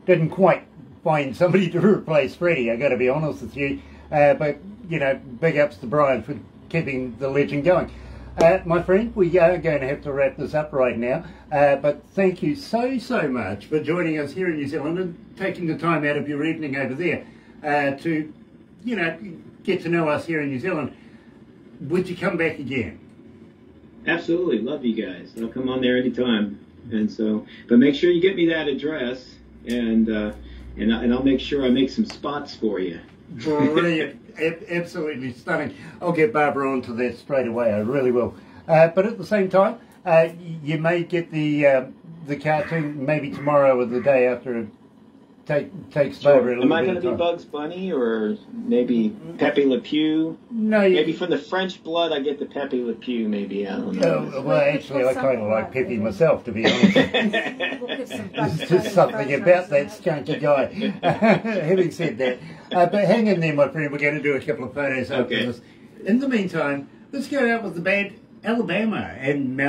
didn't quite find somebody to replace Freddie. I got to be honest with you. But you know, big ups to Brian for keeping the legend going. My friend, we are going to have to wrap this up right now, but thank you so much for joining us here in New Zealand and taking the time out of your evening over there to, you know, get to know us here in New Zealand. Would you come back again?
Absolutely, love you guys. I'll come on there anytime. And so, but make sure you get me that address, and I'll make sure I make some spots for you.
Brilliant. Absolutely stunning. I'll get Barbara onto that straight away. I really will. But at the same time, you may get the cartoon maybe tomorrow or the day after it takes Barbara a little bit.
Am I going to be Bugs Bunny or maybe Pepe Le Pew?
No.
Maybe from the French blood I get the Pepe Le Pew, maybe. I don't know.
Well, actually, I kind of like Pepe myself, to be honest. There's just something about that skunky guy. Having said that, but hang in there, my friend. We're going to do a couple of photos after this. In the meantime, let's go out with the band Alabama and Mount